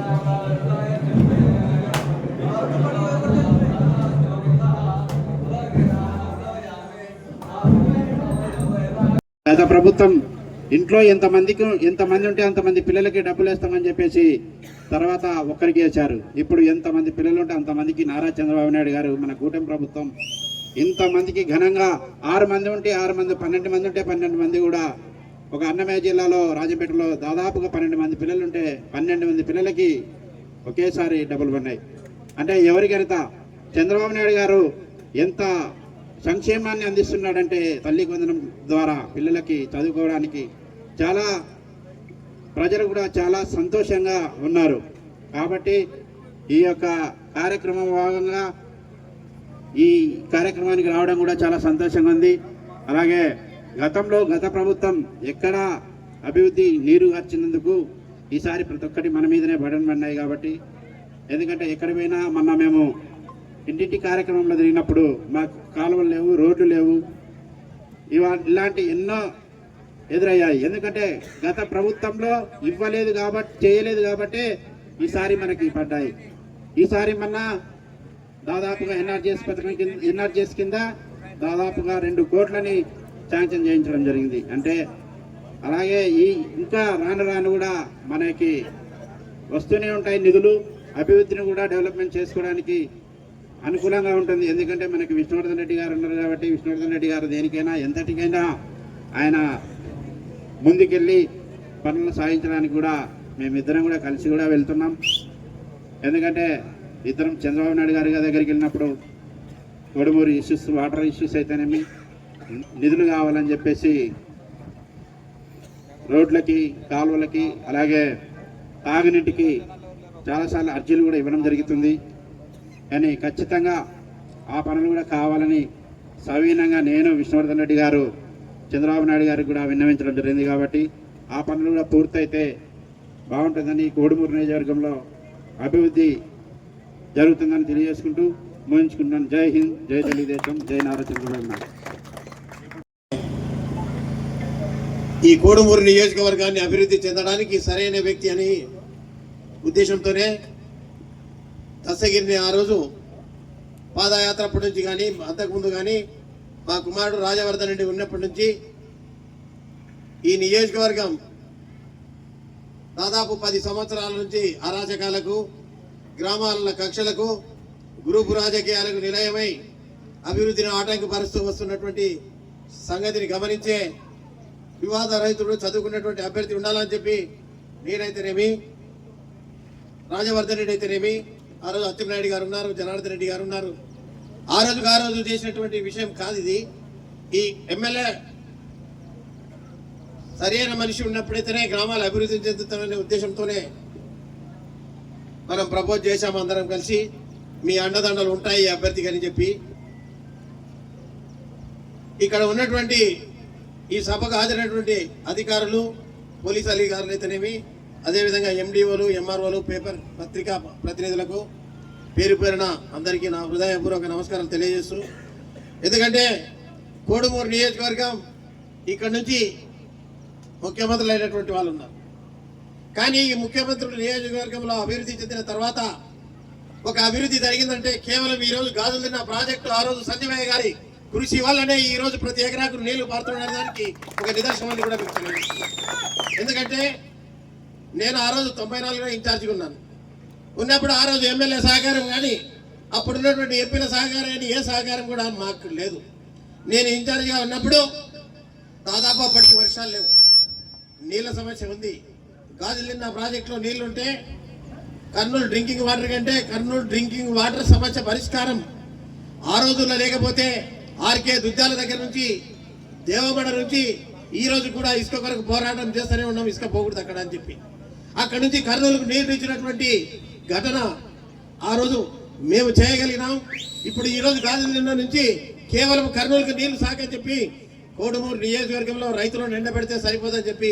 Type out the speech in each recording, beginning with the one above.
గత ప్రభుత్వం ఇంట్లో ఎంతమంది ఉంటే అంతమంది పిల్లలకి డబ్బులు వేస్తామని చెప్పేసి తర్వాత ఒక్కరికి వేశారు. ఇప్పుడు ఎంతమంది పిల్లలు ఉంటే అంతమందికి నారా చంద్రబాబు నాయుడు గారు మన కూటమి ప్రభుత్వం ఇంతమందికి ఘనంగా 6 మంది ఉంటే 6 మంది, 12 మంది ఉంటే 12 మంది కూడా ఒక అన్నమయ్య జిల్లాలో రాజంపేటలో దాదాపుగా 12 మంది పిల్లలు ఉంటే 12 మంది పిల్లలకి ఒకేసారి డబ్బులు పడినాయి. అంటే ఎవరికైనా చంద్రబాబు నాయుడు గారు ఎంత సంక్షేమాన్ని అందిస్తున్నాడంటే తల్లి వందనం ద్వారా పిల్లలకి చదువుకోవడానికి చాలా ప్రజలు కూడా చాలా సంతోషంగా ఉన్నారు. కాబట్టి ఈ యొక్క కార్యక్రమం భాగంగా ఈ కార్యక్రమానికి రావడం కూడా చాలా సంతోషంగా ఉంది. అలాగే గత ప్రభుత్వం ఎక్కడ అభివృద్ధి నీరు గార్చినందుకు ఈసారి ప్రతి ఒక్కటి మన మీదనే బడన్ పడినాయి. కాబట్టి ఎందుకంటే ఎక్కడ పోయినా మొన్న మేము ఇంటింటి కార్యక్రమంలో జరిగినప్పుడు మాకు కాలువలు లేవు, రోడ్లు లేవు, ఇలాంటి ఎన్నో ఎదురయ్యాయి. ఎందుకంటే గత ప్రభుత్వంలో ఇవ్వలేదు కాబట్టి, చేయలేదు కాబట్టి ఈసారి మనకి పడ్డాయి. ఈసారి మొన్న దాదాపుగా ఎన్ఆర్జీఎస్ కింద దాదాపుగా 2 కోట్లని శాంక్షన్ చేయించడం జరిగింది. అంటే అలాగే ఇంకా రాను కూడా మనకి వస్తూనే ఉంటాయి నిధులు. అభివృద్ధిని కూడా డెవలప్మెంట్ చేసుకోవడానికి అనుకూలంగా ఉంటుంది. ఎందుకంటే మనకి విష్ణువర్ధన్ రెడ్డి గారు ఉన్నారు కాబట్టి విష్ణువర్ధన్ రెడ్డి గారు దేనికైనా ఎంతటికైనా ఆయన ముందుకెళ్ళి పనులను సాధించడానికి కూడా మేమిద్దరం కూడా కలిసి కూడా వెళ్తున్నాం. ఎందుకంటే ఇద్దరం చంద్రబాబు నాయుడు గారి దగ్గరికి వెళ్ళినప్పుడు కొడుమూరు ఇష్యూస్, వాటర్ ఇష్యూస్ అయితేనేమి, నిధులు కావాలని చెప్పేసి రోడ్లకి, కాలువలకి, అలాగే తాగునీటికి చాలాసార్లు అర్జీలు కూడా ఇవ్వడం జరుగుతుంది. కానీ ఖచ్చితంగా ఆ పనులు కూడా కావాలని సవీనంగా నేను, విష్ణువర్ధన్ రెడ్డి గారు, చంద్రబాబు నాయుడు గారికి కూడా విన్నవించడం జరిగింది. కాబట్టి ఆ పనులు కూడా పూర్తయితే బాగుంటుందని కోడుమూరు నియోజకవర్గంలో అభివృద్ధి జరుగుతుందని తెలియజేసుకుంటూ ముగించుకుంటున్నాను. జై హింద్, జై తెలుగుదేశం, జై నారా చంద్రబాబు నాయుడు. ఈ కోడుమూరు నియోజకవర్గాన్ని అభివృద్ధి చెందడానికి సరైన వ్యక్తి అని ఉద్దేశంతోనే దశగిరిని ఆ రోజు పాదయాత్ర అప్పటి నుంచి కానీ అంతకుముందు కానీ మా కుమారుడు రాజవర్ధన్ రెడ్డి ఉన్నప్పటి నుంచి ఈ నియోజకవర్గం దాదాపు 10 సంవత్సరాల నుంచి అరాచకాలకు, గ్రామాల కక్షలకు, గ్రూపు రాజకీయాలకు నిలయమై అభివృద్ధిని ఆటంకపరుస్తూ వస్తున్నటువంటి సంగతిని గమనించే వివాద రైతుడు, చదువుకున్నటువంటి అభ్యర్థి ఉండాలని చెప్పి నేనైతేనేమి, రాజవర్ధన్ రెడ్డి అయితేనేమి, ఆ రోజు అచ్చెన్నాయుడు గారు ఉన్నారు, జనార్దన్ రెడ్డి గారు ఉన్నారు. ఆ రోజు చేసినటువంటి విషయం కాదు ఇది. ఈ ఎమ్మెల్యే సరైన మనిషి ఉన్నప్పుడైతేనే గ్రామాలు అభివృద్ధి చెందుతామనే ఉద్దేశంతోనే మనం ప్రపోజ్ చేశాము అందరం కలిసి. మీ అండదండలు ఉంటాయి ఈ అభ్యర్థికి అని చెప్పి. ఇక్కడ ఉన్నటువంటి ఈ సభకు హాజరైనటువంటి అధికారులు, పోలీసు అధికారులు అయితేనేమి, అదేవిధంగా ఎండిఓలు, ఎంఆర్ఓలు, పేపర్ పత్రికా ప్రతినిధులకు పేరు పేరున అందరికీ నా హృదయపూర్వక నమస్కారం తెలియజేస్తూ, ఎందుకంటే కోడుమూరు నియోజకవర్గం ఇక్కడ నుంచి ముఖ్యమంత్రులు అయినటువంటి వాళ్ళు ఉన్నారు. కానీ ఈ ముఖ్యమంత్రులు నియోజకవర్గంలో అభివృద్ధి చెందిన తర్వాత ఒక అభివృద్ధి జరిగిందంటే కేవలం ఈరోజు గాజులున్న ప్రాజెక్టు ఆ రోజు సంజయ్ గారి కృషి వల్లనే ఈ రోజు ప్రతి ఎకరాకు నీళ్లు పారుతున్న దానికి ఒక నిదర్శనాన్ని కూడా మీకు తెలియజేస్తున్నాను. ఎందుకంటే నేను ఆ రోజు 94లో ఇన్ఛార్జిగా ఉన్నాను. ఉన్నప్పుడు ఆ రోజు ఎమ్మెల్యే సహకారం కానీ అప్పుడున్నటువంటి ఎంపీల సహకారం కానీ ఏ సహకారం కూడా మాకు లేదు. నేను ఇన్ఛార్జిగా ఉన్నప్పుడు దాదాపు అప్పటికి వర్షాలు లేవు, నీళ్ళ సమస్య ఉంది. గాజులిన్న ప్రాజెక్టులో నీళ్లుంటే కర్నూలు డ్రింకింగ్ వాటర్ కంటే కర్నూలు డ్రింకింగ్ వాటర్ సమస్య పరిష్కారం ఆ రోజుల్లో లేకపోతే ఆర్కే దుద్దాల దగ్గర నుంచి దేవమడ నుంచి ఈ రోజు కూడా ఇసుక కొరకు పోరాటం చేస్తూనే ఉన్నాం, ఇసుక పోకూడదు అక్కడ అని చెప్పి. అక్కడ నుంచి కర్నూలుకు నీళ్లు ఇచ్చినటువంటి ఘటన ఆ రోజు మేము చేయగలిగినాం. ఇప్పుడు ఈ రోజు గాజులిన్న నుంచి కేవలం కర్నూలుకు నీళ్లు సాకని చెప్పి కోడుమూరు నియోజకవర్గంలో రైతులను ఎండబెడితే సరిపోదని చెప్పి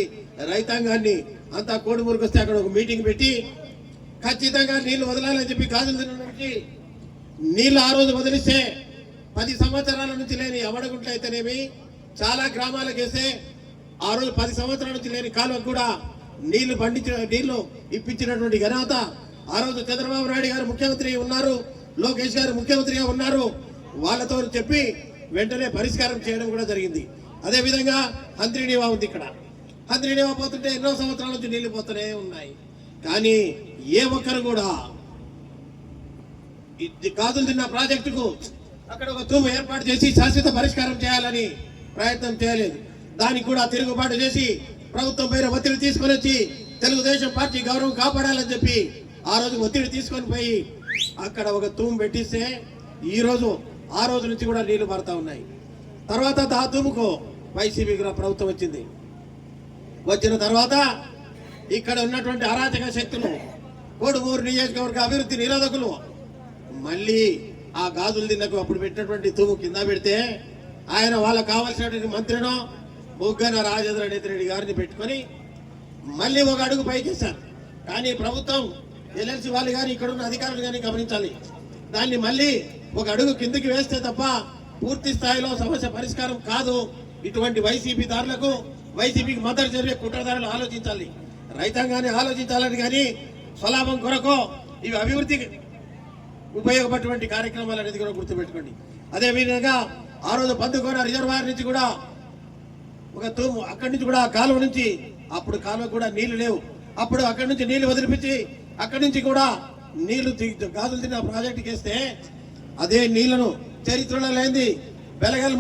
రైతాంగాన్ని అంతా కోడుమూరుకు వస్తే అక్కడ ఒక మీటింగ్ పెట్టి ఖచ్చితంగా నీళ్లు వదలాలని చెప్పి గాజులిన్న నుంచి నీళ్లు ఆ రోజు వదిలిస్తే 10 సంవత్సరాల నుంచి లేని అవడగుంట్లు అయితేనేమి, చాలా గ్రామాలకు వేస్తే ఆ రోజు 10 సంవత్సరాల నుంచి లేని కాలువకు కూడా నీళ్లు ఇప్పించినటువంటి ఘనత ఆ రోజు చంద్రబాబు నాయుడు గారు ముఖ్యమంత్రి ఉన్నారు, లోకేష్ గారు ముఖ్యమంత్రిగా ఉన్నారు, వాళ్ళతో చెప్పి వెంటనే పరిష్కారం చేయడం కూడా జరిగింది. అదేవిధంగా హంద్రీనీవా ఉంది. ఇక్కడ హంద్రీనీవా పోతుంటే ఎన్నో సంవత్సరాల నుంచి నీళ్లు పోతూనే ఉన్నాయి. కానీ ఏ ఒక్కరు కూడా గాజులు తిన్న ప్రాజెక్టుకు అక్కడ ఒక తూము ఏర్పాటు చేసి శాశ్వత పరిష్కారం చేయాలని ప్రయత్నం చేయలేదు. దానికి కూడా తిరుగుబాటు చేసి ప్రభుత్వం పైన ఒత్తిడి తీసుకొని వచ్చి తెలుగుదేశం పార్టీ గౌరవం కాపాడాలని చెప్పి ఆ రోజు ఒత్తిడి తీసుకొని పోయి అక్కడ ఒక తూము పెట్టిస్తే ఆ రోజు నుంచి కూడా నీళ్లు మారుతా ఉన్నాయి. తర్వాత ఆ తూముకు వైసీపీ ప్రభుత్వం వచ్చింది. వచ్చిన తర్వాత ఇక్కడ ఉన్నటువంటి అరాచక శక్తులు, కోడుమూరు నియోజకవర్గ అభివృద్ధి నిరోధకులు మళ్ళీ ఆ గాజులు దిన్నకు అప్పుడు పెట్టినటువంటి తూము కింద పెడితే ఆయన వాళ్ళకు కావాల్సినటువంటి మంత్రినో బుగ్గన రాజేంద్ర రెడ్డి గారిని పెట్టుకొని మళ్ళీ ఒక అడుగు పైకేశారు. కానీ ప్రభుత్వం ఎల్ఎల్సి వాళ్ళు కానీ ఇక్కడ ఉన్న అధికారులు కానీ గమనించాలి, దాన్ని మళ్ళీ ఒక అడుగు కిందకి వేస్తే తప్ప పూర్తి స్థాయిలో సమస్య పరిష్కారం కాదు. ఇటువంటి వైసీపీ దారులకు, వైసీపీకి మద్దతు జరిగే కుట్రదారులు ఆలోచించాలి, రైతాంగాన్ని ఆలోచించాలని. కానీ స్వలాభం కొరకు ఇవి అభివృద్ధికి ఉపయోగపడేటువంటి కార్యక్రమాలు అనేది కూడా గుర్తుపెట్టుకోండి. అదేవిధంగా ఆ రోజు పందుకోన రిజర్వాయర్ నుంచి కూడా ఒక తూము, అక్కడి నుంచి కూడా కాలువ నుంచి, అప్పుడు కాలువ కూడా నీళ్లు లేవు, అప్పుడు అక్కడి నుంచి నీళ్లు వదిలిపించి అక్కడి నుంచి కూడా నీళ్లు గాజులు తిన్న ప్రాజెక్టుకి వేస్తే అదే నీళ్లను చరిత్రలో లేనిది బెలగల్